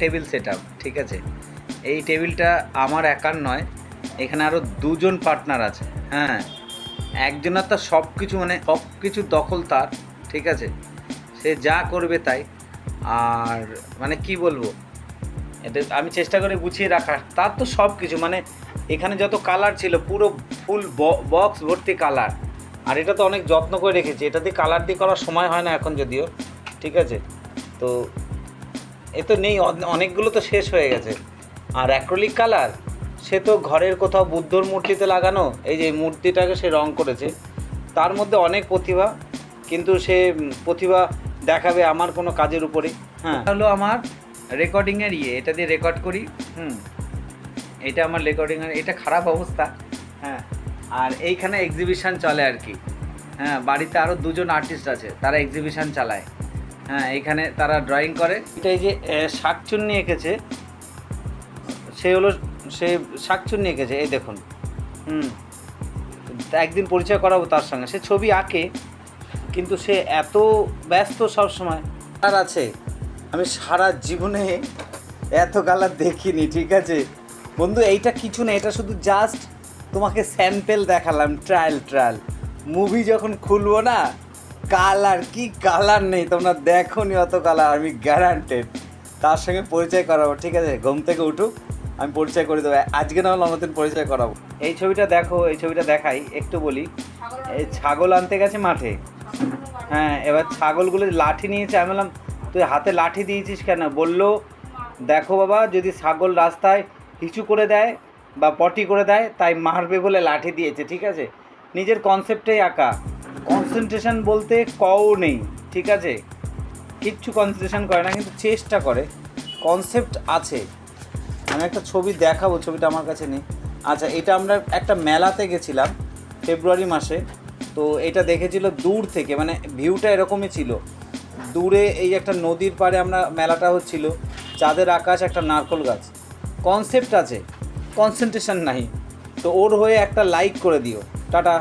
Table set up, ঠিক আছে। এই টেবিলটা আমার একার নয়, এখানে আরও দুজন পার্টনার আছে। হ্যাঁ, একজনের তার সব কিছু, মানে সব কিছুর দখল তার, ঠিক আছে। সে যা করবে তাই। আর মানে কি বলবো, এটা আমি চেষ্টা করে গুছিয়ে রাখার। তার তো সব কিছু, মানে এখানে যত কালার ছিল পুরো ফুল বক্স ভর্তি কালার। আর এটা তো অনেক যত্ন করে রেখেছি, এটা দিয়ে কালার দিয়ে করার সময় হয় না এখন যদিও, ঠিক আছে। তো এ তো নেই, অনেকগুলো তো শেষ হয়ে গেছে। আর অ্যাক্রিলিক কালার, সে তো ঘরের কোথাও বুদ্ধর মূর্তিতে লাগানো, এই যে মূর্তিটাকে সে রং করেছে, তার মধ্যে অনেক প্রতিভা, কিন্তু সে প্রতিভা দেখাবে আমার কোনো কাজের উপরে। হ্যাঁ, হলো আমার রেকর্ডিংয়ের এটা দিয়ে রেকর্ড করি। এটা আমার রেকর্ডিংয়ের, এটা খারাপ অবস্থা। হ্যাঁ, আর এইখানে এক্সিবিশান চলে আর কি। হ্যাঁ, বাড়িতে আরও দুজন আর্টিস্ট আছে, তারা এক্সিবিশান চালায়। হ্যাঁ, এইখানে তারা ড্রয়িং করে। এটা এই যে শাকচুন্নি এঁকেছে, সে শাকচুন্নি এঁকেছে, এই দেখুন। একদিন পরিচয় করাবো তার সঙ্গে। সে ছবি আঁকে, কিন্তু সে এত ব্যস্ত সব সময়। আর আছে, আমি সারা জীবনে এত কালার দেখিনি, ঠিক আছে বন্ধু। এইটা কিছু না, এটা শুধু জাস্ট তোমাকে স্যাম্পেল দেখালাম, ট্রায়াল। মুভি যখন খুলবো না, কালার কি কালার নেই, তোমরা দেখোনি অত কালার, আমি গ্যারান্টেড। তার সঙ্গে পরিচয় করাবো, ঠিক আছে। ঘুম থেকে উঠুক, আমি পরিচয় করে দেবো। আজকে না হলে অন্যদিন পরিচয় করাবো। এই ছবিটা দেখো, এই ছবিটা দেখাই একটু বলি। এই ছাগল আনতে গেছে মাঠে। হ্যাঁ, এবার ছাগলগুলো লাঠি নিয়েছে। আমি বললাম, তুই হাতে লাঠি দিয়েছিস কেন? বললো, দেখো বাবা, যদি ছাগল রাস্তায় হিচু করে দেয় বা পটি করে দেয়, তাই মারবে বলে লাঠি দিয়েছে, ঠিক আছে। নিজের কনসেপ্টেই আঁকা, কনসেন্ট্রেশন বলতে কও নেই, ঠিক আছে। কিচ্ছু কনসেন্ট্রেশন করে না, কিন্তু চেষ্টা করে, কনসেপ্ট আছে। আমি একটা ছবি দেখাবো, ছবিটা আমার কাছে নেই। আচ্ছা, এটা আমরা একটা মেলাতে গেছিলাম ফেব্রুয়ারি মাসে। তো এটা দেখেছিল দূর থেকে, মানে ভিউটা এরকমই ছিল। দূরে এই একটা নদীর পাড়ে আমরা মেলাটা হচ্ছিল, চাঁদের আকাশ, একটা নারকেল গাছ। কনসেপ্ট আছে, কনসেন্ট্রেশন নাই। তো ওর হয়ে একটা লাইক করে দিও। টাটা।